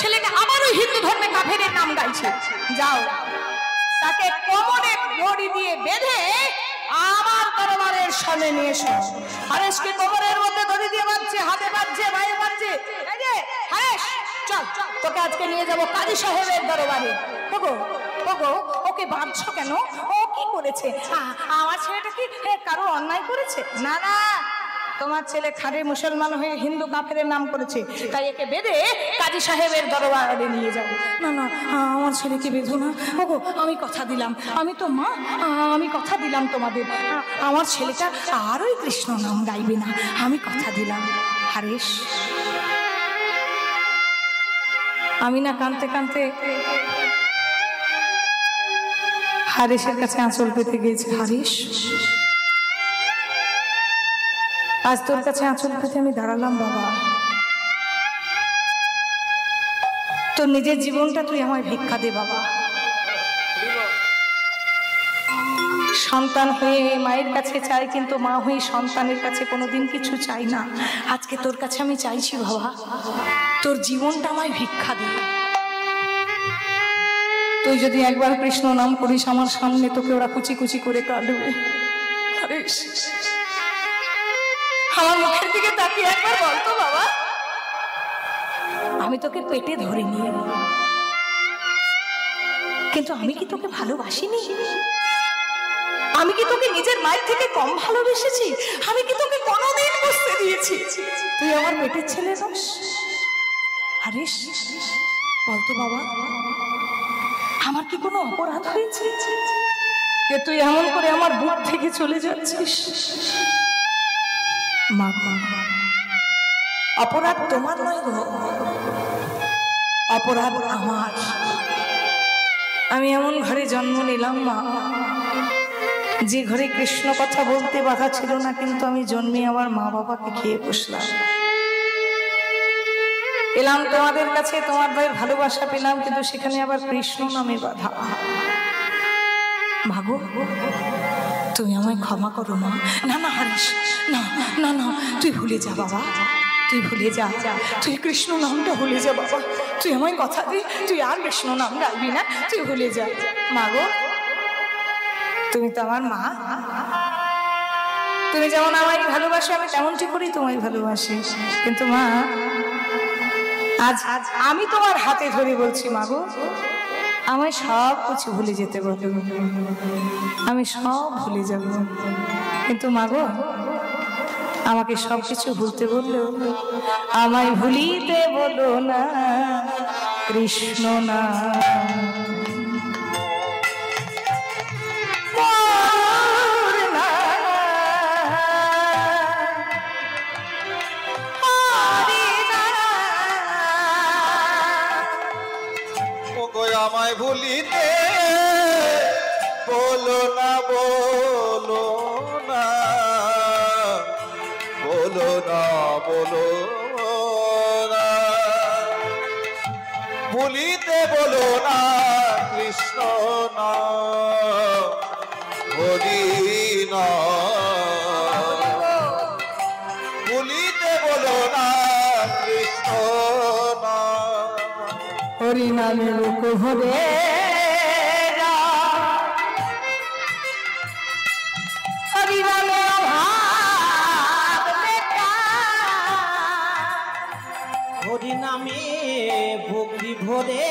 ছেলেটা আবার ওই হিন্দু ধর্মে কাফেরের নাম গাইছে। যাও তাকে কোমরে দড়ি দিয়ে বেঁধে আমার দরবারের সামনে নিয়ে এসো। হারেশকে কোমরের মধ্যে দড়ি দিয়ে বাঁধছে, হাতে বাঁধছে, পায়ে বাঁধছে। এই যে হারেশ, চল তোকে আজকে নিয়ে যাবো কাজী সাহেবের দরবারে। ওগো ওগো, ওকে বাঁধছো কেন? ও কি করেছে? আমার ছেলেটা কি কারো অন্যায় করেছে? না না, তোমার ছেলে খারে মুসলমান হয়ে হিন্দু কাফেরের নাম করেছে, তাই একে বেঁধে কাজী সাহেবের দরবারে নিয়ে যাবো। না না, আমার ছেলেকে বেঁধো না। ওগো, আমি কথা দিলাম, আমি তো মা, আমি কথা দিলাম তোমাদের, আমার ছেলেটা আর ওই কৃষ্ণ নাম গাইবে না, আমি কথা দিলাম। হারেশ, আমি না কাঁদতে কাঁদতে হারেশের কাছে আঁচল পেতে গিয়েছি। হারেশ, আজ তোর কাছে আঁচল পেতে আমি দাঁড়ালাম বাবা। তোর নিজের জীবনটা তুই আমায় ভিক্ষা দে বাবা। সন্তান হয়ে মায়ের কাছে চাই, কিন্তু মা হয়ে সন্তানের কাছে কোনোদিন কিছু চাই না। আজকে তোর কাছে আমি চাইছি বাবা, তোর জীবনটা আমায় ভিক্ষা দে। তুই যদি একবার কৃষ্ণ নাম করিস আমার সামনে, তোকে ওরা কুচি কুচি করে কাটবে। আমার মুখের দিকে তাকিয়ে একবার বলতো বাবা, আমি তোকে পেটে ধরে নিয়ে, কিন্তু আমি কি তোকে ভালোবাসিনি? আমি কি তোকে নিজের মায়ের থেকে কম ভালোবেসেছি? আমি কি তোকে কোনোদিন বুঝতে দিয়েছি তুই আমার পেটের ছেলে নস? হারেশ, বলতো বাবা, আমার কি কোনো অপরাধ হয়েছে যে তুই এমন করে আমার বুক থেকে চলে যাচ্ছিস? মা, অপরাধ তোমার নয় গো, অপরাধ আমার। আমি এমন ঘরে জন্ম নিলাম মা, যে ঘরে কৃষ্ণ কথা বলতে বাধা ছিল না, কিন্তু আমি জন্মে আমার মা বাবাকে খেয়ে বসলাম। এলাম তোমাদের কাছে, তোমার ভাইয়ের ভালোবাসা পেলাম, কিন্তু সেখানে আবার কৃষ্ণ নামে বাধা। ভাগো, তুমি আমায় ক্ষমা করো মা। না না হারিস, না না না, তুই ভুলে যা বাবা, তুই ভুলে যা, তুই কৃষ্ণ নামটা ভুলে যা বাবা। তুই আমায় কথা দে, তুই আর কৃষ্ণ নাম গাইবি না, তুই ভুলে যা। মা গো, তুমি তো আমার মা, তুমি যেমন আমায় ভালোবাসো আমি তেমনটি করি তোমায় ভালোবাসি। কিন্তু মা, আজ আমি তোমার হাতে ধরে বলছি মা গো, আমায় সব কিছু ভুলে যেতে বলো, আমি সব ভুলে যাব। কিন্তু মা গো, আমাকে সব কিছু ভুলতে বললো, আমায় ভুলিতে বলো না কৃষ্ণ না। আমায় ভুলিতে বলো না, বলো না, বলো না, বলো না, ভুলিতে বলো না কৃষ্ণ না, হরি না, ভুলিতে বলো না কৃষ্ণ না। হরি নামে লোক ভরে হরি নামে হরি নামে ভক্তি ভরে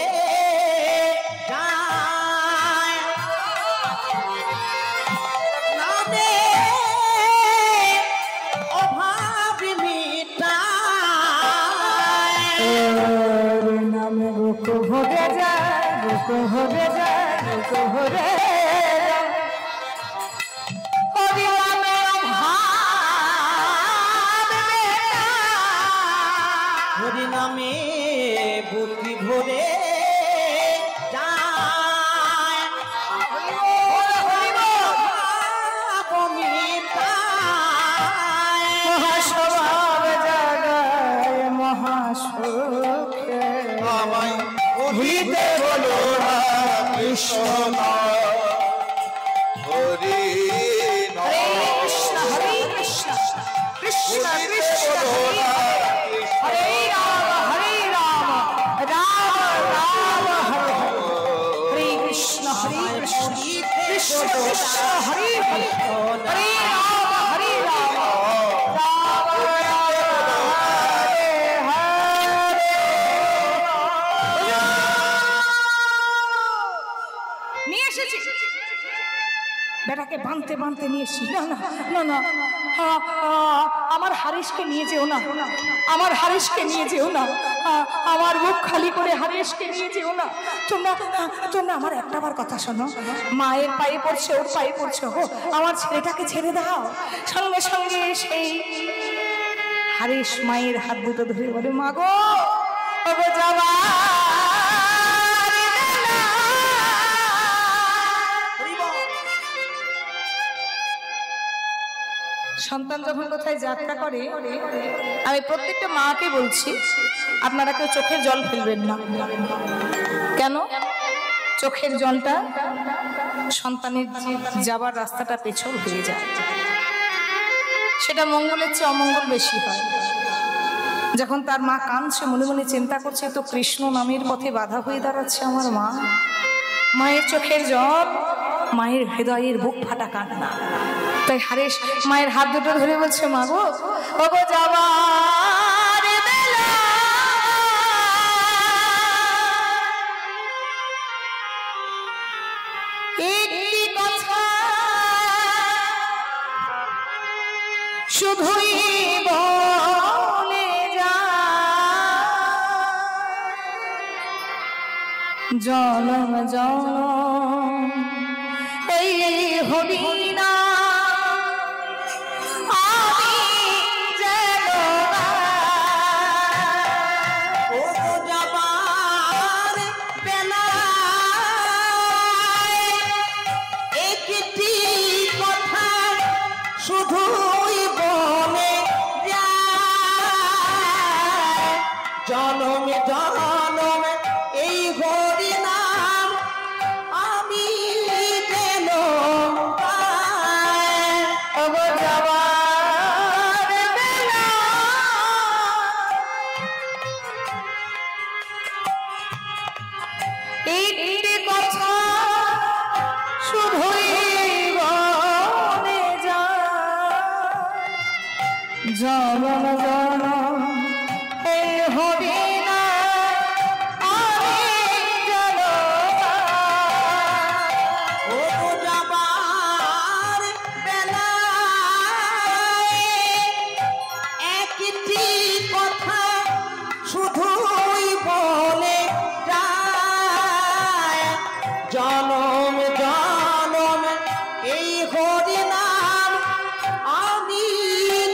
নামে অভাব মিটায়, নামে লোক ভরে যায়, লোক ভরে যায়, লোক ভরে হরি নামে হরি নামে ভক্তি ভরে মহাস্বভাব জাগায় মহাসুখে। আমায় ভুলিতে বলো না কৃষ্ণ না, হরি না, হরে কৃষ্ণ কৃষ্ণ ভুলিতে কৃষ্ণ বলো না হরে কৃষ্ণ, রাম রাম কৃষ্ণ কৃষ্ণ হরি হরি হরি রাম হরি রাম রাম রাম হরে হরে। নিয়ে এসেছি বেটাকে বাঁধতে বাঁধতে নিয়ে এসেছি। না না না না, আমার হারিসকে নিয়ে যেও না, আমার হারিসকে নিয়ে যেও না, আমার বুক খালি করে হারিসকে নিয়ে যেও না। তোমরা তোমরা আমার একটাবার কথা শোনো, মায়ের পায়ে পড়ছে, ওর পায়ে পড়ছে, ও আমার ছেলেটাকে ছেড়ে দাও। সঙ্গে সঙ্গে সেই হারিস মায়ের হাত দুটো ধরে বলে, মা গো ওগো যাওয়া সন্তান যখন কোথায় যাত্রা করে, আমি প্রত্যেকটা মাকে বলছি আপনারা কেউ চোখের জল ফেলবেন না। কেন? চোখের জলটা সন্তানের যাবার রাস্তাটা পেছল হয়ে যায়, সেটা মঙ্গলের চেয়ে অমঙ্গল বেশি হয়। যখন তার মা কাঁদছে, মনে মনে চিন্তা করছে, তো কৃষ্ণ নামের পথে বাধা হয়ে দাঁড়াচ্ছে আমার মা। মায়ের চোখের জল, মায়ের হৃদয়ের বুক ফাটা কান্না। তাই হারেশ মায়ের হাত দুটো ধরে বলছে, মা গো ওগো যাবার বেলা একটি কথা শুধুই বলে যা, জনম জনম এই হরিনা শুধুই বলে যায়, জনমে জনমে এই হরি নাম আমি যেন পাই। ওগো যাবার বেলা একটি কথা শুধুই বলে যা, জনম জনম এই হরি নাম আমি যেন পাই। ও যাবার বেলায় একটি কথা শুধুই বলে যায়, জনম জনম এই হরি নাম আমি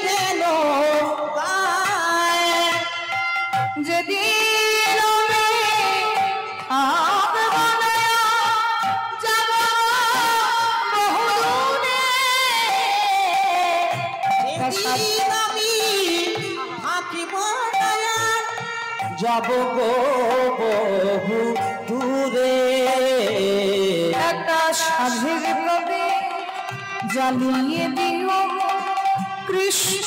যেন গাই। যেদিন আমি আগ বানায়া যাব বহুদূরে, সেদিন আমি থাকিব দয়াল, যাব গো বহু দূরে। একটা সাধের প্রদীপ জ্বালিয়ে দিও কৃষ্ণ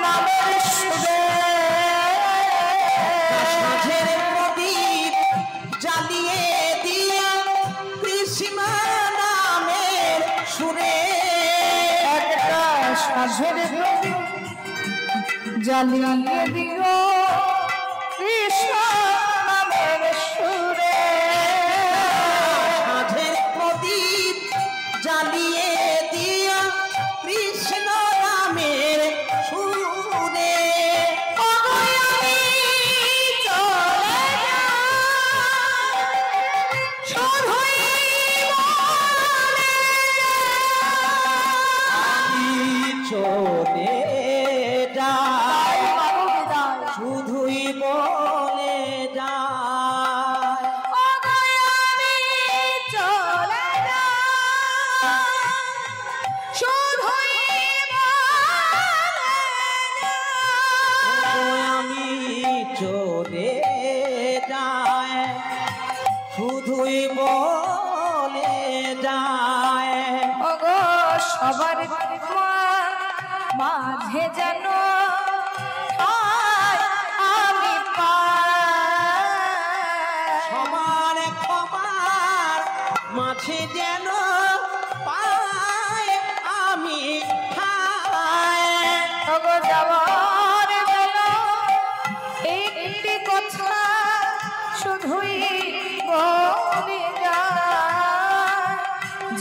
নামের সুরে, সাঁঝের প্রদীপ জ্বালিয়ে দিয়া কৃষ্ণ নামের সুরে। একটা সাধের প্রদীপ জ্বালিয়ে দিও কৃষ্ণ নামের সুরে, সাঁঝের প্রদীপ জ্বালিয়ে দিয়া কৃষ্ণ নামের সুরে। চলে যায় শুধুই বলে যায়, আমি চলে যায় শুধুই বলে যায়। ওগো সবার মাঝে যেন আমি পাই, সবার ক্ষমার মাঝে যেন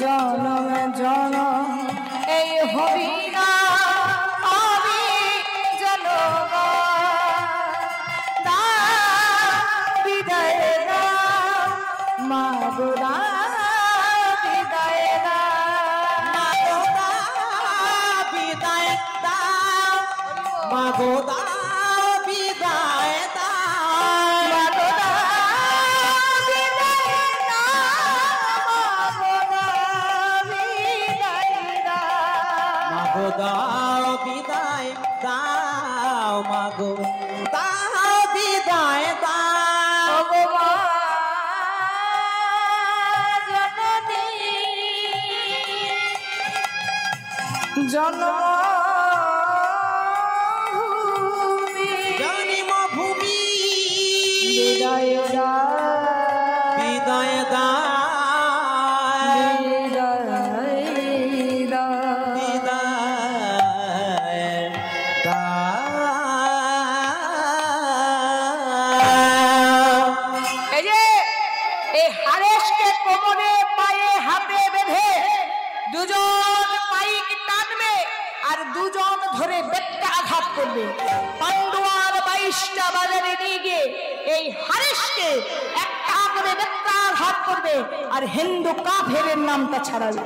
জনম জনম এই হরিনা আমি জনম দা বিদায় দা মাগোদা বিদায় দা মাগোদা বিদায় দা মাগোদা বিদায় দা মাগোদা বিদায় দা মাগোদা বিদায় দা মাগোদা বিদায় দাও মাগো দাও বিদায় দাও জন্মভূমি বিদায় দুজন পাইক টানবে আর দুজন ধরে বেত্তা আঘাত করবে। পান্ডুয়ার 22টা বাজারে নিয়ে গিয়ে এই হারেশকে একটা করে বেত্তা আঘাত করবে আর হিন্দু কাফেরের নামটা ছাড়াবে।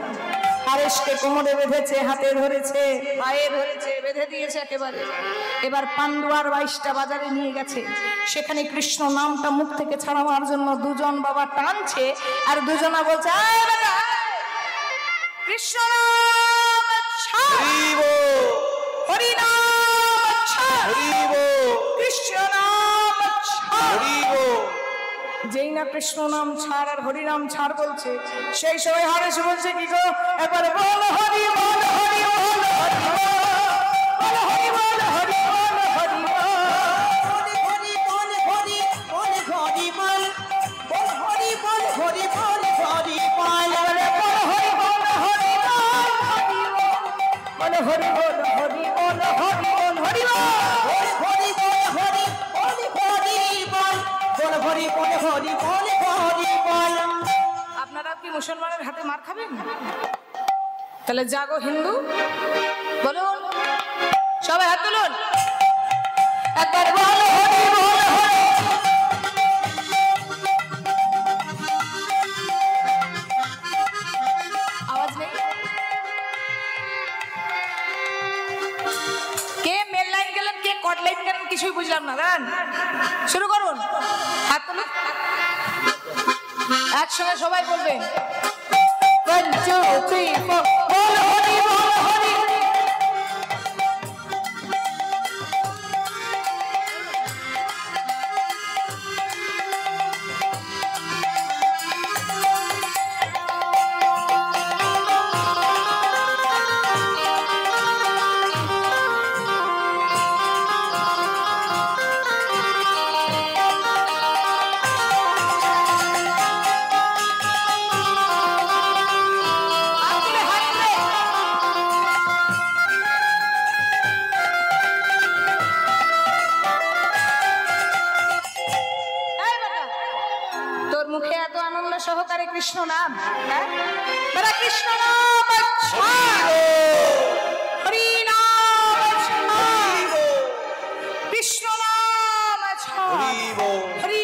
হারেশকে কোমরে বেঁধেছে, হাতে ধরেছে, পায়ে ধরেছে, বেঁধে দিয়েছে একেবারে। এবার পান্ডুয়ার 22টা বাজারে নিয়ে গেছে, সেখানে কৃষ্ণ নামটা মুখ থেকে ছাড়াবার জন্য দুজন বাবা টানছে আর দুজনা বলছে কৃষ্ণ নাম ছাড়, হরি নাম ছাড়, কৃষ্ণ নাম ছাড়। যেই না কৃষ্ণ নাম ছাড় আর হরি নাম ছাড় বলছে, সেই সময় হারেশ বলছে কি গো, একবার বল হরি বল হরি বল হরি বল হরি বল হরি বল হরি বল হরি বল হরি বল হরি বল বল হরি বল হরি বল হরি বল বল হরি বল হরি বল হরি বল হরি বল হরি বল হরি বল হরি বল হরি বল হরি বল বল হরি বল হরি বল হরি বল। আপনারা কি মুসলমানের হাতে মার খাবেন? তাহলে জাগো হিন্দু, বলুন সবাই হাত তুলুন, একবার বল হরি বল হরি। আওয়াজ নেই? কে মেল লাইন গেলেন, কে কট লাইন গেলেন কিছুই বুঝলাম না। দাঁড়ান, শুরু করুন, হাত তুলুন, একসঙ্গে সবাই বলবেন 1 2 3 4 বল হরি বল হরি। সহকারে কৃষ্ণ নাম, বড় কৃষ্ণ নাম হরি নাম কৃষ্ণ নাম হরি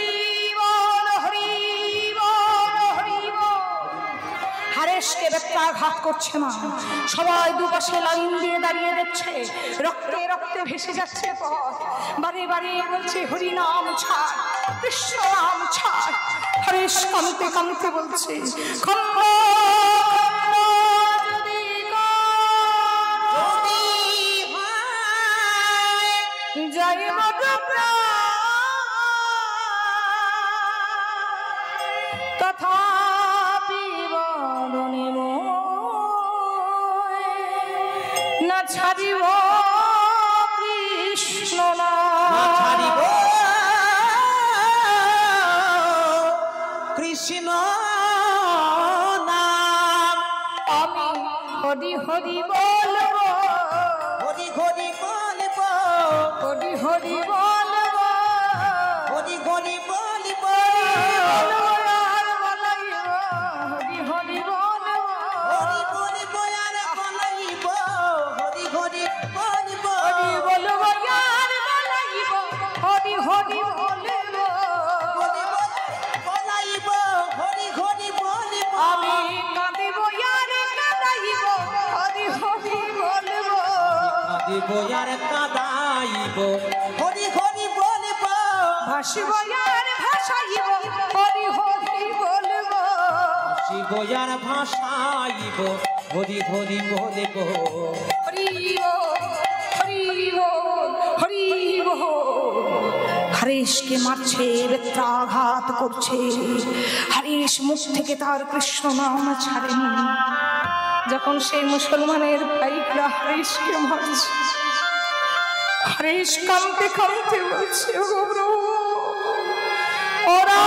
বল হরি বল হরি বল। হারেশকে বেত্রাঘাত করছে মা, সবাই দুপাশে লাইন দিয়ে দাঁড়িয়ে দেখছে, রক্তে রক্তে ভেসে যাচ্ছে পথ। বারে বারে বলছে হরি নাম ছাড়, কৃষ্ণ নাম ছাড়। হরেশ কাঁদতে কাঁদতে বলছে তথাপি বদনে না ছাড়িব কৃষ্ণ না ছাড়িব কৃষ্ণ নাম। আমি হরি হরি বলবো, হরি হরি বলবো, হরি হরি বলবো, হরি হরি বলবো, হরি হরি বলবো, কাঁদিব আর কাঁদাইব হরি হরি বলব ভাসিব আর ভাসাইব হরি হরি বলব শিব আর ভাসাইব হরি হরি বলব হরি বল হরি বল হরি বল। হরেশকে মারছে, বেত্রাঘাত করছে। হরেশ মুখ থেকে তার কৃষ্ণ নাম ছাড়েনি। যখন সেই মুসলমানের ভাইরা হরেশকে মারছে, হরেশ কাঁদতে কাঁদতে বলছে, ও প্রভু, ওরা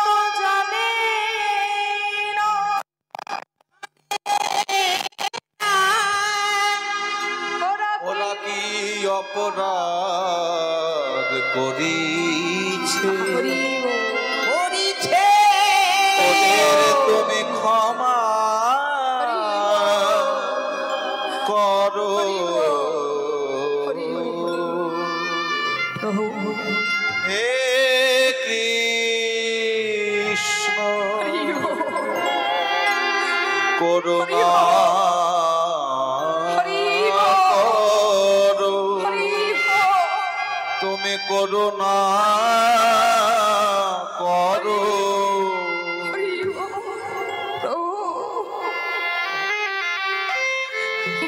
তো জানে না, ওরা কি অপরাধ করিছে, করিছে ওদের তুমি ক্ষমা করো। প্রভু হে কৃষ্ণ করুণা করো, তুমি করুণা করো।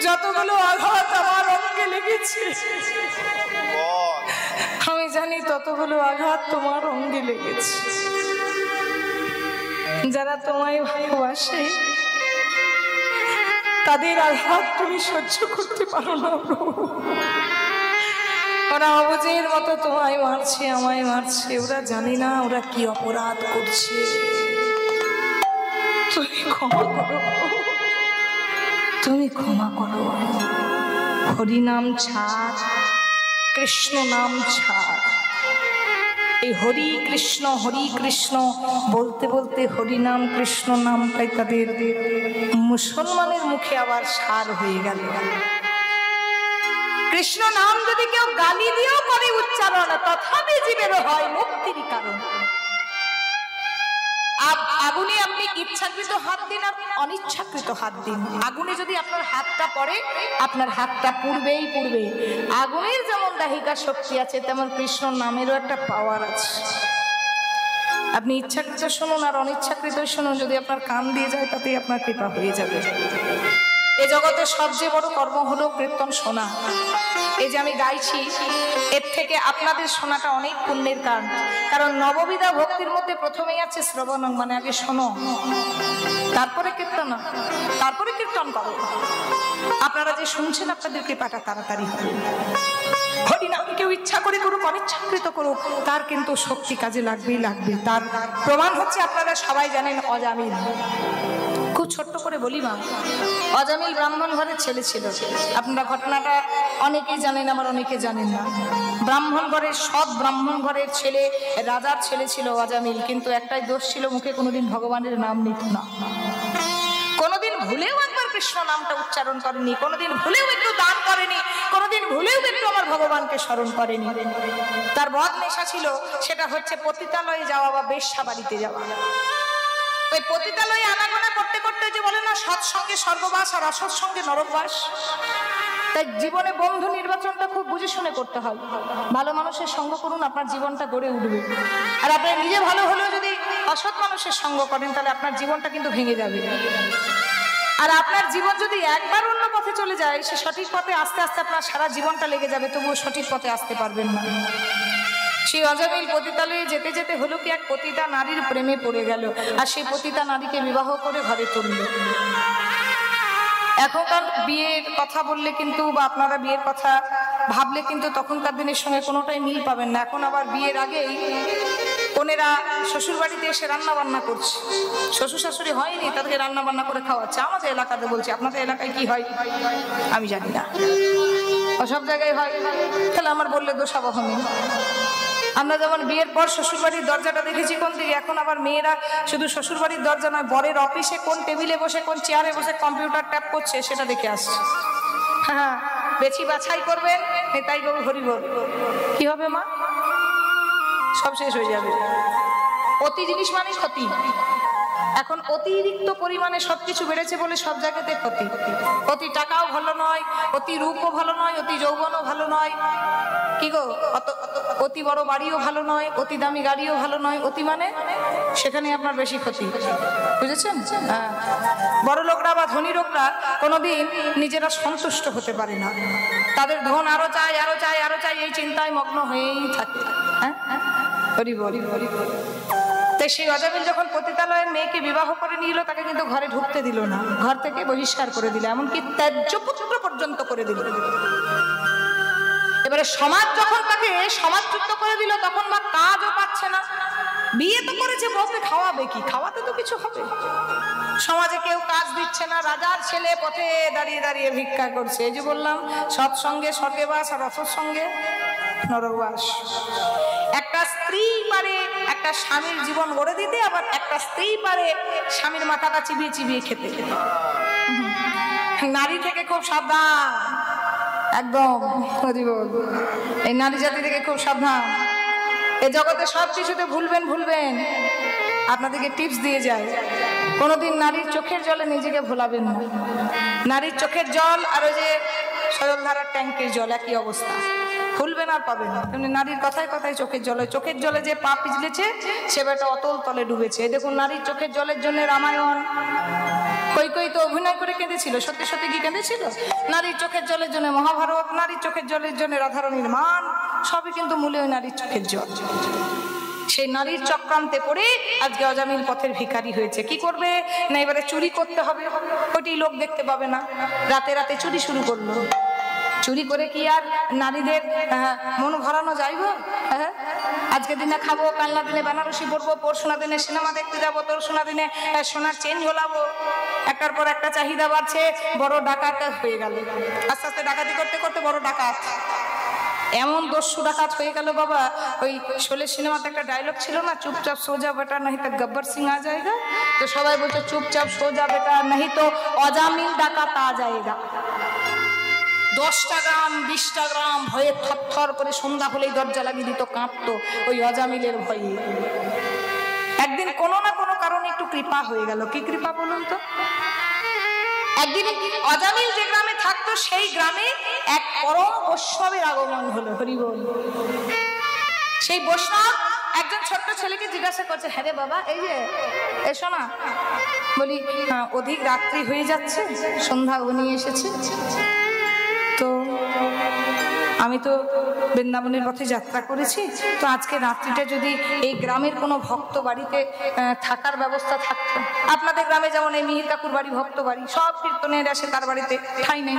যতগুলো আঘাত আমার অঙ্গে লেগেছে, আমি জানি ততগুলো আঘাত তোমার অঙ্গে লেগেছে। যারা তোমায় ভালোবাসে তাদের আঘাত তুমি সহ্য করতে পারো না প্রভু। ওরা অবুঝের মতো তোমায় মারছে, আমায় মারছে, ওরা জানে না ওরা কি অপরাধ করছে। তুমি ক্ষমা করো, তুমি ক্ষমা করো। হরি নাম ছাড়, কৃষ্ণ নাম ছাড়। এই হরি কৃষ্ণ বলতে বলতে হরি নাম কৃষ্ণ নামটাই তাদের মুসলমানের মুখে আবার সার হয়ে গেল। কৃষ্ণ নাম যদি কেউ গালি দিয়েও করে উচ্চারণ, তথাপি জীবের হয় মুক্তির কারণ। আগুনে আপনি ইচ্ছাকৃত হাত দিন আর অনিচ্ছাকৃত হাত দিন, আগুনে যদি আপনার হাতটা পড়ে আপনার হাতটা পুড়বেই পুড়বে। আগুনের যেমন দাহিকা শক্তি আছে তেমন কৃষ্ণ নামেরও একটা পাওয়ার আছে। আপনি ইচ্ছাকৃত শুনুন আর অনিচ্ছাকৃত শুনুন, যদি আপনার কান দিয়ে যায় তাতেই আপনার কৃপা হয়ে যাবে। এই জগতের সবচেয়ে বড় কর্ম হলো কীর্তন শোনা। এই যে আমি গাইছি, এর থেকে আপনাদের শোনাটা অনেক পুণ্যের কারণ। কারণ নববিধা ভক্তির মধ্যে প্রথমেই আছে শ্রবণং, মানে আগে শোনো, তারপরে কীর্তন, তারপরে কীর্তন করো। আপনারা যে শুনছেন আপনাদের কৃপাটা তাড়াতাড়ি হবে। হরিনাম কেউ ইচ্ছা করে করুক অনিচ্ছাকৃত করুক, তার কিন্তু শক্তি কাজে লাগবেই লাগবে। তার প্রমাণ হচ্ছে আপনারা সবাই জানেন অজামিল। খুব ছোট্ট করে বলি মা, অজামিল ব্রাহ্মণ ঘরের ছেলে ছিল। আপনারা ঘটনাটা অনেকেই জানেন, আবার অনেকে জানেন না। ব্রাহ্মণ ঘরের সৎ ব্রাহ্মণ ঘরের ছেলে, রাজার ছেলে ছিল অজামিল। কিন্তু একটাই দোষ ছিল, মুখে কোনোদিন ভগবানের নাম নিত না। কোনোদিন ভুলেও একবার কৃষ্ণ নামটা উচ্চারণ করেনি, কোনোদিন ভুলেও একটু দান করেনি, কোনোদিন ভুলেও একটু আমার ভগবানকে স্মরণ করেনি। তার বদ নেশা ছিল, সেটা হচ্ছে পতিতালয়ে যাওয়া বা বেশ্যা বাড়িতে যাওয়া। ওই পতিতালয়ে আনাগোনা করতে করতে যে বলে না, সৎসঙ্গে স্বর্গবাস আর অসৎসঙ্গে নরকবাস। তাই জীবনে বন্ধু নির্বাচনটা খুব বুঝে শুনে করতে হয়। ভালো মানুষের সঙ্গ করুন, আপনার জীবনটা গড়ে উঠবে। আর আপনি নিজে ভালো হলেও যদি অসৎ মানুষের সঙ্গ করেন তাহলে আপনার জীবনটা কিন্তু ভেঙে যাবে। আর আপনার জীবন যদি একবার অন্য পথে চলে যায়, সে সঠিক পথে আস্তে আস্তে আপনার সারা জীবনটা লেগে যাবে, তবুও সঠিক পথে আসতে পারবেন না। সেই অজামিল পতিতালয়ে যেতে যেতে হলো কি, এক পতিতা নারীর প্রেমে পড়ে গেল, আর সেই পতিতা নারীকে বিবাহ করে ঘরে তুলল। এখনকার বিয়ের কথা বললে কিন্তু, বা আপনারা বিয়ের কথা ভাবলে কিন্তু তখনকার দিনের সঙ্গে কোনোটাই মিল পাবেন না। এখন আবার বিয়ের আগেই কনেরা শ্বশুর বাড়িতে এসে রান্না বান্না করছে। শ্বশুর শাশুড়ি হয়নি, তাদেরকে রান্না বান্না করে খাওয়াচ্ছে। আমাদের এলাকাতে বলছি, আপনাদের এলাকায় কি হয় আমি জানি না, সব জায়গায় হয়। তাহলে আমার বললে দোষাবহ নেই। আমরা যেমন বিয়ের পর শ্বশুরবাড়ির দরজাটা দেখেছি কোন দিকে, এখন আবার মেয়েরা শুধু শ্বশুরবাড়ির দরজা নয়, বরের অফিসে কোন টেবিলে বসে, কোন চেয়ারে বসে কম্পিউটার ট্যাপ করছে সেটা দেখে আসছে। হ্যাঁ, বেশি বাছাই করবেন, তাই গো হরি বল, কি হবে মা, সব শেষ হয়ে যাবে। অতি জিনিস মানে ক্ষতি। এখন অতিরিক্ত পরিমাণে সবকিছু বেড়েছে বলে সব জায়গাতে ক্ষতি। অতি টাকাও ভালো নয়, অতি রূপও ভালো নয়, অতি যৌবনও ভালো নয়, কি গো, অতি বড় বাড়িও ভালো নয়, অতি দামি গাড়িও ভালো নয়। অতি মানে সেখানে আপনার বেশি ক্ষতি, বুঝেছেন? হ্যাঁ, বড় লোকরা বা ধনী লোকরা কোনোদিন নিজেরা সন্তুষ্ট হতে পারে না, তাদের ধন আরো চাই আরো চাই আরো চাই, এই চিন্তায় মগ্ন হয়েই থাকে। হ্যাঁ, হরি বল হরি বল। তাই সেই অজামিল যখন পতিতালয়ের মেয়েকে বিবাহ করে নিল, তাকে কিন্তু ঘরে ঢুকতে দিল না, ঘর থেকে বহিষ্কার করে দিল, এমনকি ত্যায্য পুত্র পর্যন্ত করে দিল। এবারে সমাজ যখন তাকে সমাজচ্যুত করে দিল, তখন বা কাজও পাচ্ছে না, বিয়ে তো করেছে, বউকে খাওয়াবে কি, খাওয়াতে তো কিছু হবে। সমাজে কেউ কাজ দিচ্ছে না, রাজার ছেলে পথে দাঁড়িয়ে দাঁড়িয়ে ভিক্ষা করছে। এই যে বললাম, সৎসঙ্গে স্বর্গে বাস আর অসৎসঙ্গে নরকবাস। একটা স্ত্রী পারে একটা স্বামীর জীবন গড়ে দিতে, আবার একটা স্ত্রী পারে স্বামীর মাথাটা চিবিয়ে চিবিয়ে খেতে। নারী থেকে খুব সাবধান, একদম এই নারী জাতি থেকে খুব সাবধান। এই জগতে সব কিছুতে ভুলবেন ভুলবেন, আপনাদেরকে টিপস দিয়ে যায়, কোনোদিন নারীর চোখের জলে নিজেকে ভোলাবেন না। নারীর চোখের জল আর ওই যে সজলধারার ট্যাঙ্কের জল একই অবস্থা, ভুলবেন আর পাবেন না। তেমনি নারীর কথায় কথায় চোখের জলে যে পা পিছলেছে সে বেটা অতল তলে ডুবেছে। এই দেখুন, নারীর চোখের জলের জন্য রামায়ণ, কই তো অভিনয় করে কেঁদেছিল, সত্যি সত্যি কি কেঁদেছিল? নারীর চোখের জলের জন্য মহাভারত, নারীর চোখের জলের জন্য রাধারানীর মান, সবই কিন্তু মূলে ওই নারীর চোখের জল। সেই নারীর চক্রান্তে পড়ে আজকে অজামিল পথের ভিখারি হয়েছে। কি করবে না, এবারে চুরি করতে হবে, ওইটি লোক দেখতে পাবে না, রাতে রাতে চুরি শুরু করলো। চুরি করে কি আর নারীদের মন ভরানো যাইব? আজকে দিনে খাবো, কাল না দিনে বেনারসি পরবো, পরশু না দিনে সিনেমা দেখতে যাবো, তরশু না দিনে সোনার চেন ঝোলাবো। একটার পর একটা চাহিদা বাড়ছে, বড় ডাকাত হয়ে গেল। আস্তে আস্তে ডাকাতি করতে করতে বড় ডাকাত, এমন দস্যু ডাকাত হয়ে গেল বাবা। ওই শোলে সিনেমাতে একটা ডায়লগ ছিল না, চুপচাপ সোজা বেটা नहीं तो गब्बर सिंह आ जाएगा। তো সবাই বলছে চুপচাপ সোজা বেটা नहीं तो অজামিল ডাকাত आ जाएगा। 10টা গ্রাম 20টা গ্রাম ভয়ে থরথর করে সন্ধ্যা হলেই দরজা লাগিয়ে দিত, কাঁপতো ওই অজামিলের ভয়ে। একদিন কোনো না কোনো কারণে একটু কৃপা হয়ে গেল। কি কৃপা বলুন তো? একদিন অজামিল যে গ্রামে থাকতো সেই গ্রামে এক পরম বৈষ্ণবের আগমন হলো। হরি বল। সেই বৈষ্ণব একজন ছোট্ট ছেলেকে জিজ্ঞাসা করছে, হ্যাঁ রে বাবা, এই যে এসো না। বলি, অধিক রাত্রি হয়ে যাচ্ছে, সন্ধ্যা ঘনিয়ে এসেছে, তো আমি তো বৃন্দাবনের পথে যাত্রা করেছি, তো আজকে রাত্রিটা যদি এই গ্রামের কোনো ভক্ত বাড়িতে থাকার ব্যবস্থা থাকতো। আপনাদের গ্রামে যেমন এই মিহির কাকুর বাড়ি ভক্ত বাড়ি, সব কীর্তনের আসে, তার বাড়িতে ঠাঁই নেই,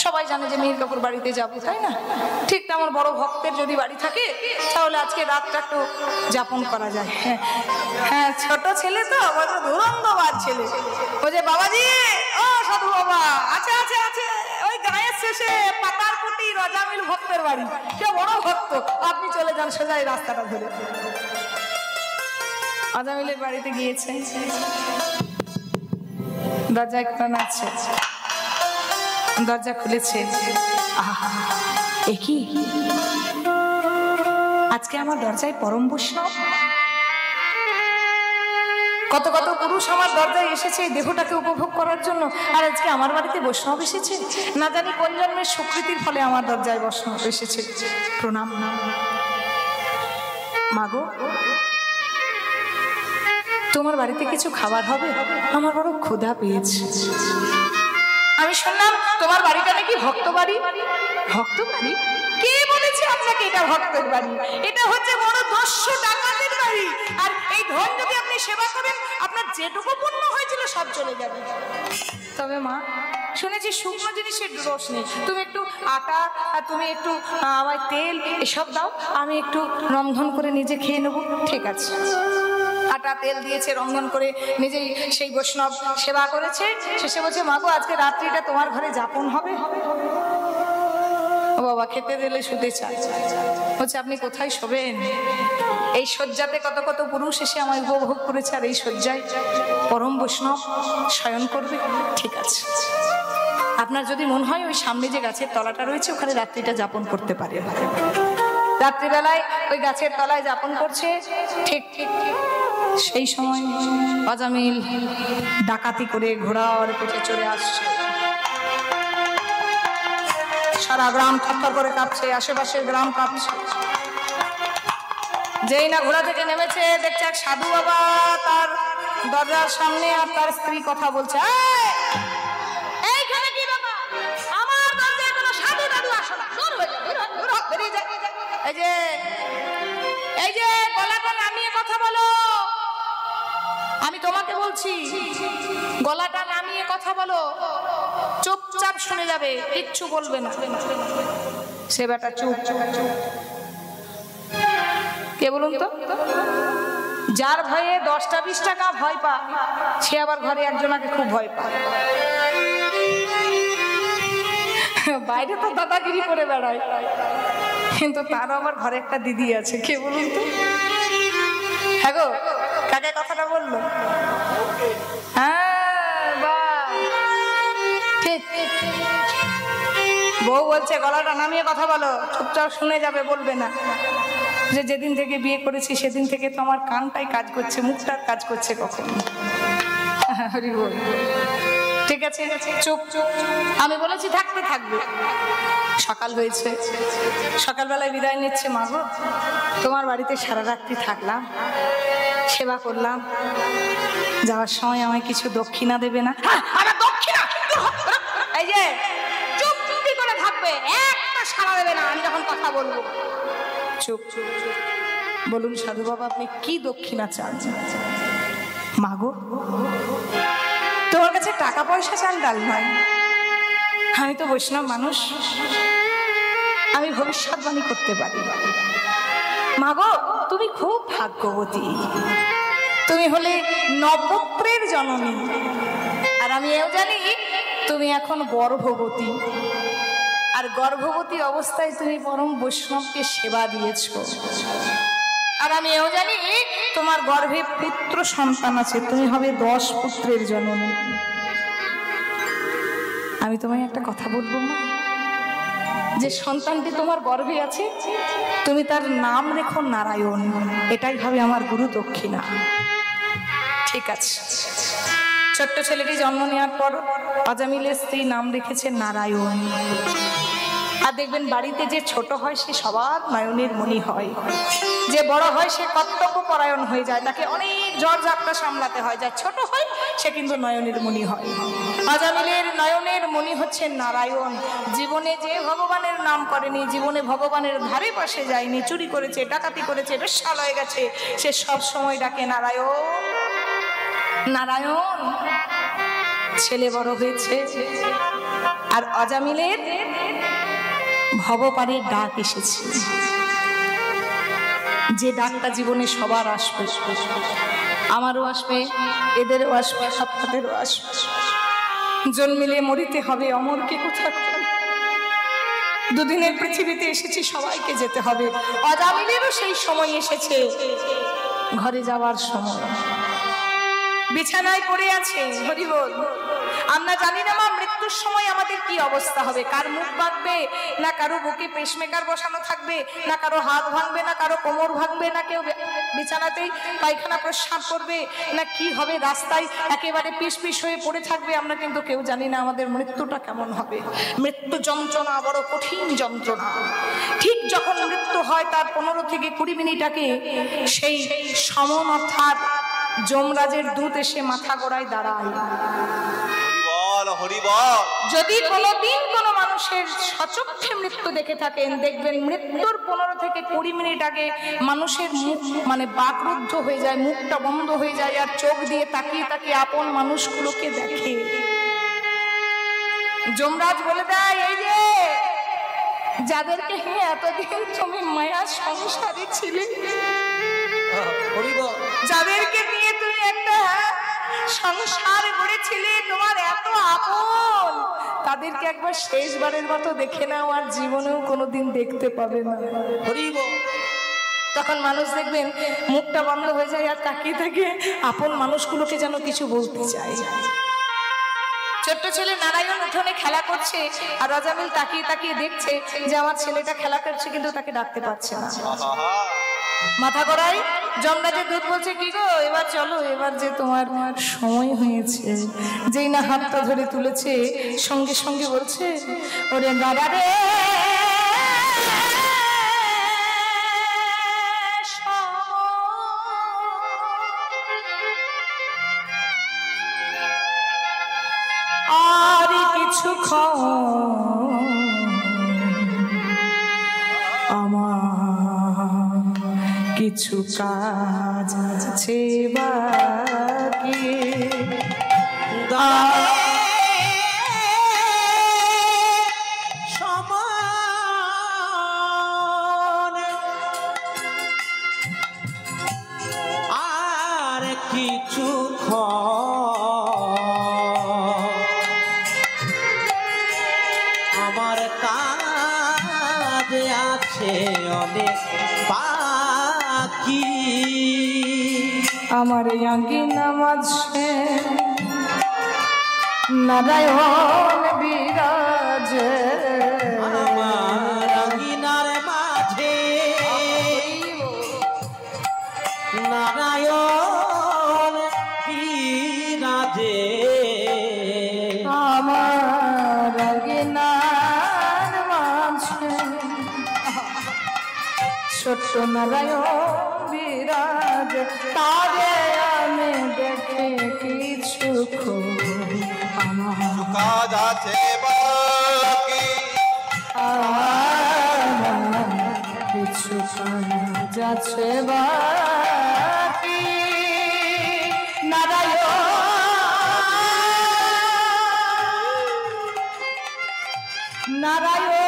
সবাই জানে যে মিহির কাকুর বাড়িতে যাবো, তাই না? ঠিক তেমন বড় ভক্তের যদি বাড়ি থাকে, তাহলে আজকে রাতটা একটু যাপন করা যায়। হ্যাঁ, ছোট ছেলে তো ধুরন্ধবাদ ছেলে, ও যে বাবাজি, ও সাধু বাবা, আছে আছে আছে, ওই গায়ের শেষে পাতারকুটি অজামিল ভক্তের বাড়ি, কে বড় ভক্ত, আপনি চলে যান সোজা এই রাস্তাটা ধরে। অজামিলের বাড়িতে গিয়েছে, দরজায় নাচছে, দরজা খুলেছে। আহা, এ কি, আজকে আমার দরজায় পরম বৈষ্ণব। কত কত পুরুষ আমার দরজায় এসেছে এই দেহটাকে উপভোগ করার জন্য, আর আজকে আমার বাড়িতে বৈষ্ণব এসেছে। না জানি কোন জন্মের স্বীকৃতির ফলে আমার দরজায় বৈষ্ণব এসেছে। প্রণাম মাগো, তোমার বাড়িতে কিছু খাবার হবে? আমার বড় ক্ষুধা পেয়েছে। আমি শুনলাম তোমার বাড়িটা নাকি ভক্ত বাড়ি। ভক্ত বাড়ি? কে বলেছে আপনাকে এটা ভক্তের বাড়ি? এটা হচ্ছে বড় দস্যু ডাকাতের বাড়ি। আর এই ধন যদি আপনি সেবা করেন, আপনার যেটুকু পুণ্য হয়েছিল সব চলে যাবে। তবে মা, শুনেছি শুকনো জিনিসের দোষ নেই, তুমি একটু আটা আর তুমি একটু আমায় তেল এসব দাও, আমি একটু রন্ধন করে নিজে খেয়ে নেবো। ঠিক আছে। আটা তেল দিয়েছে, রন্ধন করে নিজেই সেই বৈষ্ণব সেবা করেছে। শেষে বলছে, মাগো আজকে রাত্রিটা তোমার ঘরে যাপন হবে। ও বাবা, খেতে দিলে শুতে চায়। বলছে, আপনি কোথায় শোবেন? এই শয্যাতে কত কত পুরুষ এসে আমায় উপভোগ করেছে, আর এই শয্যায় পরম বৈষ্ণব শয়ন করবে। ঠিক আছে, আপনার যদি মন হয় ওই সামনে যে গাছের তলাটা রয়েছে ওখানে রাত্রিটা যাপন করতে পারে। রাত্রিবেলায় ওই গাছের তলায় যাপন করছে। ঠিক ঠিক ঠিক সেই সময় অজামিল ডাকাতি করে ঘোড়ার পিঠে চড়ে আসছে। সারা গ্রাম থরথর করে কাঁপছে, আশেপাশের গ্রাম কাঁপছে। যেই না ঘোড়া থেকে নেমেছে দেখছে এক সাধু বাবা তার দরজার সামনে, আর তার স্ত্রী কথা বলছে, এইখানে কি বাবা, আমার দরজায় কোনো সাধু দাদু আসো না, দূর হয়ে যাও, দূর হও, বেরিয়ে যাও। এই যে গলাটা নামিয়ে কথা বলো, আমি তোমাকে বলছি, গলাটা নামিয়ে কথা বলো, চুপচাপ শুনে যাবে, কিচ্ছু বলবে না। সে বেটা চুপ। কে বলুন তো? যার ভয়ে 10টা 20 টাকা ভয় পায়, সে আবার ঘরে একজনাকে খুব ভয় পায়। বাইরে তো দাদাগিরি করে বেড়ায়, কিন্তু তার আবার ঘরে একটা দিদি আছে। কে বলুন তো? হ্যাঁ গো, কাকে কথাটা বললো? হ্যাঁ, বাহ, ঠিক। বউ বলছে গলাটা নামিয়ে কথা বলো, চুপচাপ শুনে যাবে, বলবে না। যে যেদিন থেকে বিয়ে করেছি সেদিন থেকে তো আমার কানটাই কাজ করছে, মুখটার কাজ করছে কখন। হরি বল। ঠিক আছে, চুপ চুপ। আমি বলেছি থাকতে থাকবে। সকাল হয়েছে, সকালবেলায় বিদায় নিচ্ছে। মা গো, তোমার বাড়িতে সারা রাত্রি থাকলাম, সেবা করলাম, যাওয়ার সময় আমায় কিছু দক্ষিণা দেবে না? দক্ষিণা? এই যে চুপ চুপি করে থাকবে, একটা সাড়া দেবে না আমি যখন কথা বলবো। চুপ চুপ চুপ। বলুন সাধু বাবা, আপনি কি দক্ষিণা চান? মাগো, তোমার কাছে টাকা পয়সা চান ডাল নয়, আমি তো বৈষ্ণব মানুষ, আমি ভবিষ্যৎবাণী করতে পারি। মাগো, তুমি খুব ভাগ্যবতী, তুমি হলে নবপুত্রের জননী, আর আমি এও জানি তুমি এখন গর্ভবতী, আর গর্ভবতী অবস্থায় তুমি পরম বৈষ্ণবকে সেবা দিয়েছ। আর আমি এও জানি তোমার গর্ভে পুত্র সন্তান আছে, তুমি হবে 10 পুত্রের জননী। আমি তোমায় একটা কথা বলবো মা, যে সন্তানটি তোমার গর্ভে আছে তুমি তার নাম রেখো নারায়ণ, এটাই হবে আমার গুরু দক্ষিণা। ঠিক আছে। ছোট্ট ছেলেটি জন্ম নেওয়ার পর অজামিলের স্ত্রী নাম রেখেছে নারায়ণ। আর দেখবেন বাড়িতে যে ছোট হয় সে সবার নয়নের মণি হয়, যে বড় হয় সে কর্তব্য পরায়ণ হয়ে যায়, তাকে অনেক ঝড় ঝাপটা সামলাতে হয়। যা ছোট হয় সে কিন্তু নয়নের মণি হয়। অজামিলের নয়নের মণি হচ্ছে নারায়ণ। জীবনে যে ভগবানের নাম করেনি, জীবনে ভগবানের ধারে পাশে যায়নি, চুরি করেছে, ডাকাতি করেছে, বেশ্যালয়ে গেছে, সে সব সময় ডাকে নারায়ণ নারায়ণ। ছেলে বড় হয়েছে, আর অজামিলের ভবপারের ডাক এসেছে, যে ডাকটা জীবনে সবার আসবে, আমারও আসবে, এদেরও আসবে, আপনাদেরও আসবে। জন্মিলে মরিতে হবে, অমরকে কোথা করে। দুদিনের পৃথিবীতে এসেছি, সবাইকে যেতে হবে। অজামিলেরও সেই সময় এসেছে, ঘরে যাওয়ার সময়। বিছানায় পড়ে আছে, হরি বল। আমরা জানি না মা মৃত্যুর সময় আমাদের কি অবস্থা হবে, কার মুখ ভাঙবে, না কারো বুকে পেসমেকার বসানো থাকবে, না কারো হাত ভাঙবে, না কারো কোমর ভাঙবে, না কেউ বিছানাতেই পায়খানা প্রস্রাব করবে, না কি হবে, রাস্তায় একেবারে পিস পিস হয়ে পড়ে থাকবে। আমরা কিন্তু কেউ জানি না আমাদের মৃত্যুটা কেমন হবে। মৃত্যু যন্ত্রণা বড় কঠিন যন্ত্রণা। ঠিক যখন মৃত্যু হয় তার 15 থেকে 20 মিনিট আগে সেই সমন অর্থাৎ যমরাজের দূত এসে মাথা গোড়ায় দাঁড়ায়। যদি কোনোদিন কোনো মানুষের সচক্ষে মৃত্যু দেখে থাকেন, দেখবেন মৃত্যুর 15 থেকে 20 মিনিট আগে মানুষের মুখ মানে বাকরুদ্ধ হয়ে যায়, মুখটা বন্ধ হয়ে যায়, আর চোখ দিয়ে তাকিয়ে তাকিয়ে আপন মানুষগুলোকে দেখে। যমরাজ বলে দেয়, এই যে যাদেরকে এতদিন তুমি মায়া সংসারে ছিলে, যাদেরকে নিয়ে তুমি একটা সংসার গড়েছিলে, তোমার এত আপন, তাদেরকে একবার শেষবারের মতো দেখে নাও, আর জীবনেও কোনোদিন দেখতে পাবে না। তখন মানুষ দেখবেন মুখটা বন্ধ হয়ে যায়, আর তাকিয়ে থাকে আপন মানুষগুলোকে যেন কিছু বলতে চায়। ছোট্ট ছেলে নারায়ণ উঠোনে খেলা করছে, আর অজামিল তাকিয়ে তাকিয়ে দেখছে যে আমার ছেলেটা খেলা করছে কিন্তু তাকে ডাকতে পারছে না। মাথা গড়ায় যমরাজের দূত বলছে কি গো এবার চলো, এবার যে তোমার সময় হয়েছে। যেই না হাতটা ধরে তুলেছে সঙ্গে সঙ্গে বলছে ওরে বাবা রে আর কিছু আমার কিছু কাজ আছে বাকি। সমান আর কিছু আমার কাজ আছে অনেক বাকি। আমার আঙ্গিনা মাঝে নারায়ণ বিরাজে, আমার আঙ্গিনার মাঝে নারায়ণ বিরাজে। আমার আঙ্গিনার মাঝে ছোট্ট নারায়ণ বিরাজ, তারে আমি দেখে কিছু আমার কাজ আছে বাকি। কিছু কাজ আছে বাকি। নারায়ণ নারায়ণ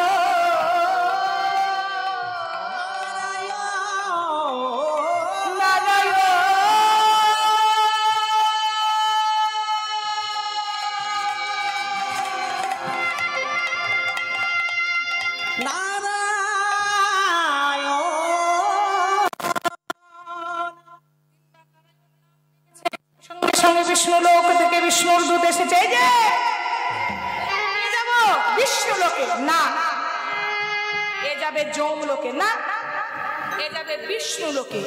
বিষ্ণু লোক থেকে বিষ্ণুর দূত এসেছে। এই যে যাব বিষ্ণু লোকে না, এ যাবে যম লোকে না, এ যাবে বিষ্ণু লোকে।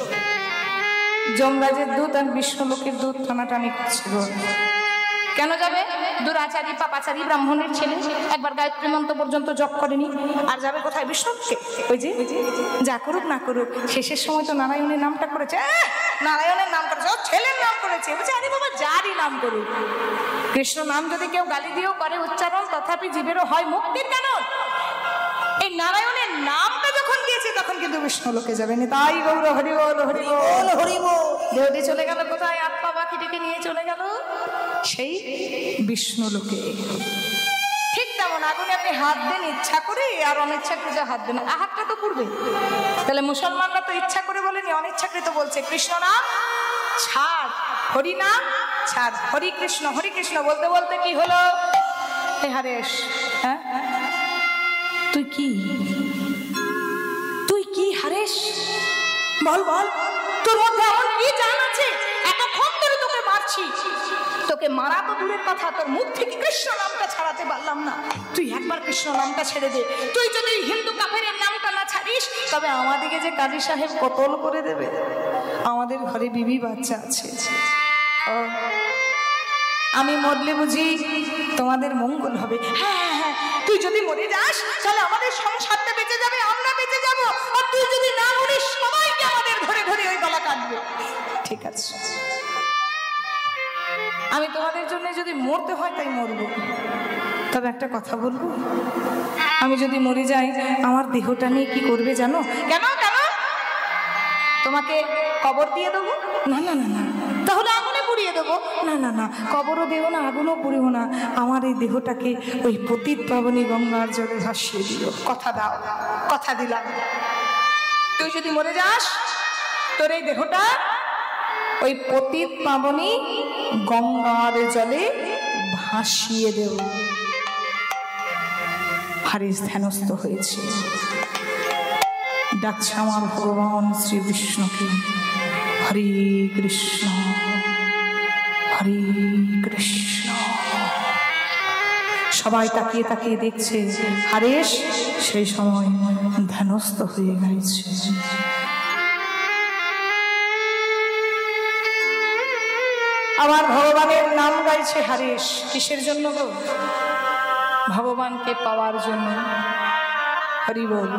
যমরাজের দূত আর বিষ্ণু লোকের দূত টানাটানি করছে। কেন যাবে? দুরাচারী পাপাচারী ব্রাহ্মণের ছেলে, একবার গায়ত্রী মন্ত্র পর্যন্ত জপ করেনি, আর যাবে কোথায়? বিষ্ণুকে। ওই যে যা করুক না করুক শেষের সময় তো নারায়ণের নামটা করেছে। নারায়ণের নাম করেছে, ওর ছেলের নাম করেছে। বলছে আরে বাবা যারই নাম করুক, কৃষ্ণ নাম যদি কেউ গালি দিয়েও করে উচ্চারণ, তথাপি জীবেরও হয় মুক্তির কারণ। এই নারায়ণের নামটা যখন দিয়েছে তখন কিন্তু বিষ্ণু লোকে যাবেন। তাই গৌর হরি বল হরি বল হরি বল। দেহটি চলে গেল কোথায়? আত্মা বাকিটিকে নিয়ে চলে গেল সেই বিষ্ণু লোকে। ঠিক তেমন আগুনে আপনি হাত দেন ইচ্ছা করে, আর অনিচ্ছাকৃত হাত দেন, হাতটা তো পুড়বে। তাহলে মুসলমানরা তো ইচ্ছা করে বলেনি, অনিচ্ছাকৃত বলছে। কৃষ্ণ নাম ছাড়, হরি নাম ছাড়, হরি কৃষ্ণ বলতে বলতে কি হলো? হে হারেশ, হ্যাঁ তুই কি হারেশ? বল বল, তোর মধ্যে এমন কি জান আছে? এতক্ষণ ধরে তোকে মারছি, তোকে মারা তো দূরের কথা, তোর মুখ থেকে কৃষ্ণ নামটা ছাড়াতে পারলাম না। তুই একবার কৃষ্ণ নামটা ছেড়ে দে। তুই যদি হিন্দু কাফেরের নামটা না ছাড়িস তবে আমাদেরকে যে কাজী সাহেব কতল করে দেবে। আমাদের ঘরে বিবি বাচ্চা আছে। আমি মরলে বুঝি তোমাদের মঙ্গল হবে? হ্যাঁ হ্যাঁ, তুই যদি মরে যাস তাহলে আমাদের সংসারটা বেঁচে যাবে, আমরা বেঁচে যাব। আর তুই যদি না মরিস সবাইকে আমাদের ধরে ধরে ওই গলা কাটবে। ঠিক আছে, আমি তোমাদের জন্য যদি মরতে হয় তাই মরবো। তবে একটা কথা বলবো, আমি যদি মরে যাই আমার দেহটা নিয়ে কি করবে জানো? কেন কেন? তোমাকে কবর দিয়ে দেবো? না না না না। তাহলে আগুনে পুড়িয়ে দেবো? না না না, কবরও দেবো না, আগুনও পুড়িব না। আমার এই দেহটাকে ওই পতিত পাবনী গঙ্গার জলে ভাসিয়ে দিও। কথা দাও, কথা দিলাম। তুই যদি মরে যাস তোর এই দেহটা ওই পতিত পাবনী গঙ্গার জলে ভাসিয়ে দেব। হারিস ধ্যানস্থ হয়েছে, ডাকছে আমার ভগবান শ্রী বিষ্ণুকে। হরে কৃষ্ণ হরে কৃষ্ণ। সবাই তাকিয়ে তাকিয়ে দেখছে, হারেশ সেই সময় ধ্যানস্থ হয়ে গেছে। আমার ভগবানের নাম গাইছে হারিস। কিসের জন্য গো? ভগবানকে পাওয়ার জন্য। হরি বল।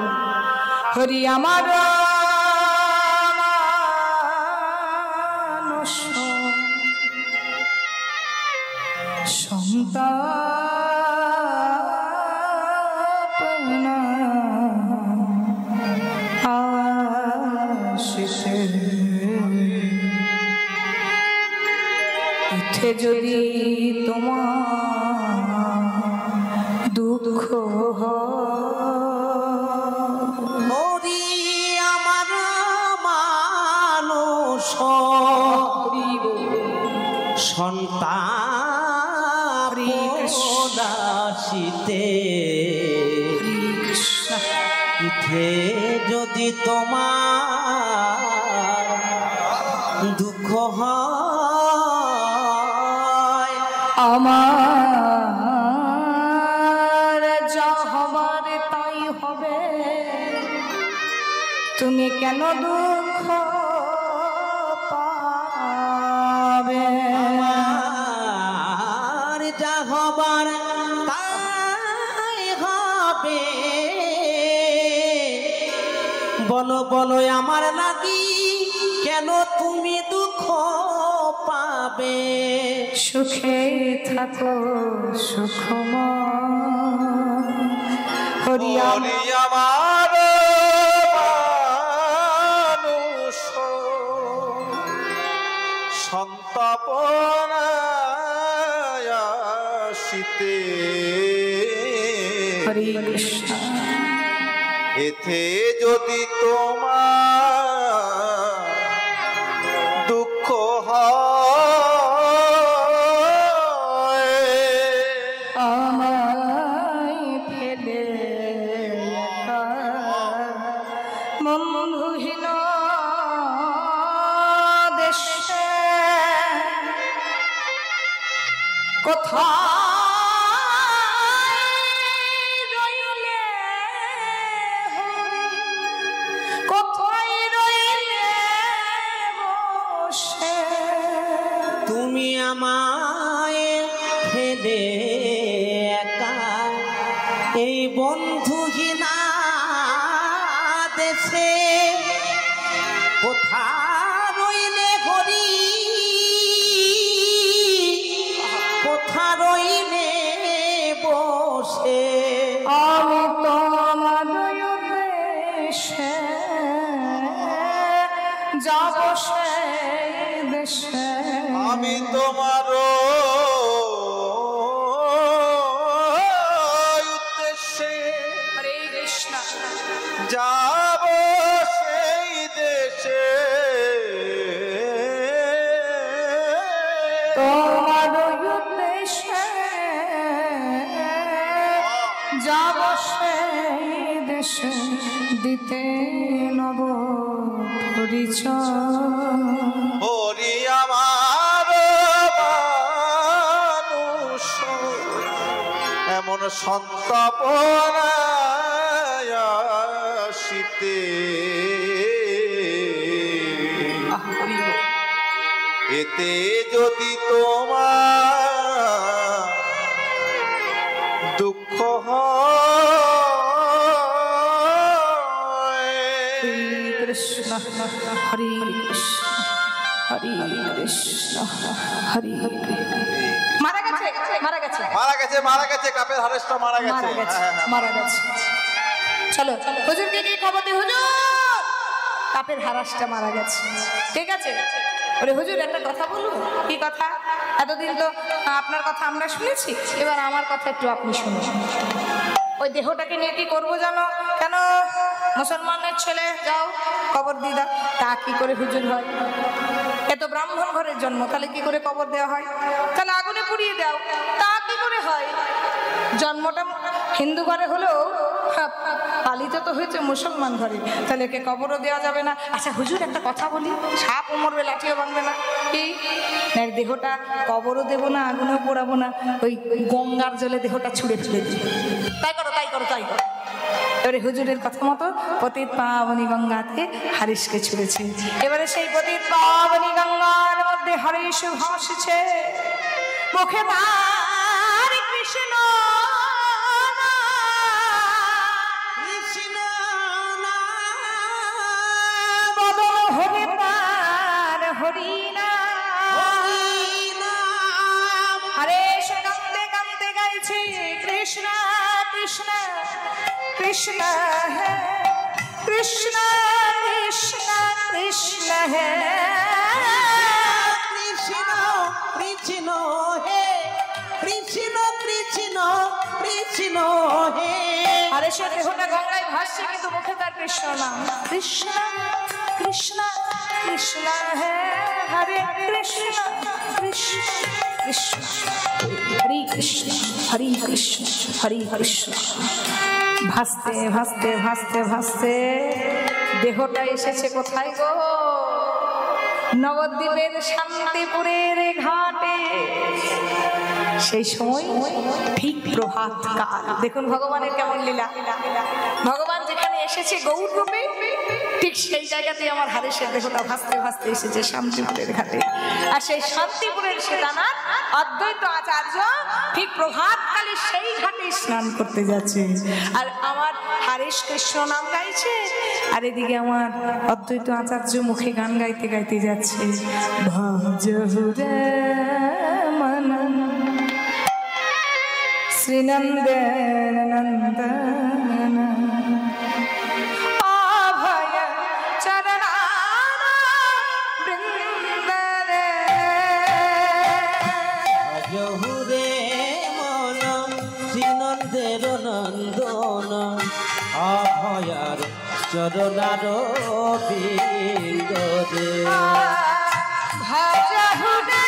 হরি আমার মানস সন্তাপনা আশিসে উঠে যদি তোমার দুঃখ হরি আমার মানুষ সন্তান দাসিতে উঠে যদি তোমার দুঃখ হয় আমার যা হবার তাই হবে, তুমি কেন দুঃখ পাবে? আমার যা হবার তাই হবে, বলো বলো আমার লাগি কেন তুমি দুঃখ পাবে? সুখে থাকো সুখময়। হরি হরি আমার মানুষ সন্তাপনায় আসিতে হরি কৃষ্ণ। এতে যদি তোমার দুঃখ হয় আমায় ফেলে একা বন্ধুহীন দেশে কোথায় রইলে হরি, কোথায় রইলে বসে? তুমি আমায় ফেলে একা এই বন্ধুহীনা দেশে কোথা রইলে হরি, কোথা রইলে বসে? আমি তোমার দেশে যাব সেই দেশে, আমি তোমার উদ্দেশ্যে হরে কৃষ্ণ। যাব সেই দেশে তোমার দেশে যাব সেই দেশে, দিতে নব পরিচয়। হরি আমার মানুষ এমন সন্তাপনায় আসিতে এতে যদি তোমার দুঃখ হয় কৃষ্ণ হরি কৃষ্ণ হরি কৃষ্ণ হরি। মারা গেছে মারা গেছে মারা গেছে মারা গেছে কাপের হারেসটা মারা গেছে মারা গেছে হ্যাঁ, হ্যাঁ। মারা গেছে। চলো হুজুরকে কি খবর দিই? হুজুর কাপের হারাসটা মারা গেছে। ঠিক আছে ওরে হুজুর একটা কথা বলুন। কি কথা? এতদিন তো আপনার কথা আমরা শুনেছি, এবার আমার কথা একটু আপনি শুনুন। ওই দেহটাকে নিয়ে কি করবো জানো? কেন মুসলমানের ছেলে যাও কবর দিয়ে দাও। তা কি করে হুজুর হয়? এ তো ব্রাহ্মণ ঘরের জন্ম, তাহলে কি করে কবর দেওয়া হয়? তাহলে আগুনে পুড়িয়ে দাও। তা কি করে হয়? জন্মটা হিন্দু ঘরে হলেও পালিত তো হয়েছে মুসলমান ঘরে, তাহলে একে কবরও দেওয়া যাবে না। আচ্ছা হুজুর একটা কথা বলি, সাপও মরবে লাঠিও ভাঙবে না, কি না দেহটা কবরও দেবো না আগুনেও পোড়াবো না, ওই গঙ্গার জলে দেহটা ছুঁড়ে ফেলে দিই। তাই করো তাই করো তাই করো। এবারে হুজুরের কথা মতো পতিত পাবনী গঙ্গাতে হারিসকে ছুঁড়েছে। এবারে সেই পতিত পাবনী গঙ্গার মধ্যে মধ্যে হরেশ ভাসছে, মুখে তার কৃষ্ণ কৃষ্ণ বদন হরে তার হরিনা হরেশ কান্দে কান্দে গাইছে কৃষ্ণ কৃষ্ণ কৃষ্ণ হে কৃষ্ণ কৃষ্ণ কৃষ্ণ হে কৃষ্ণ কৃষ্ণ হে কৃষ্ণ কৃষ্ণ কৃষ্ণ হে আরে সে দেহটা গঙ্গায় ভাসছে কিন্তু মুখে তার কৃষ্ণ নাম কৃষ্ণ কৃষ্ণ কৃষ্ণ হে হরে কৃষ্ণ কৃষ্ণ কৃষ্ণ হরে কৃষ্ণ হরে কৃষ্ণ হরে কৃষ্ণ ভাসতে ভাসতে ভাসতে ভাসতে দেহটা এসেছে কোথায় গো? নবদ্বীপের শান্তিপুরের ঘাটে। সেই সময় ঠিক প্রভাত কাল। দেখুন ভগবানের কেমন লীলা। ভগবান যেখানে এসেছে গৌর রূপে, ঠিক সেই জায়গাতে আমার হারেশের দেহটা ভাসতে ভাসতে এসেছে শান্তিপুরের ঘাটে। আর সেই শান্তিপুরের সেদানাথ অদ্বৈত আচার্য ঠিক প্রভাতকালে সেই ঘাটে স্নান করতে যাচ্ছে। আর আমার হারেশ কৃষ্ণ নাম গাইছে, আর এদিকে আমার অদ্বৈত আচার্য মুখে গান গাইতে গাইতে যাচ্ছে। ভজ হুরে মন শ্রীনন্দন নন্দন অভয় চরণার বৃন্দরে। জহুরে মন শ্রীনন্দের নন্দন অভয়ার চরণার বিন্দরে ভজ হুরে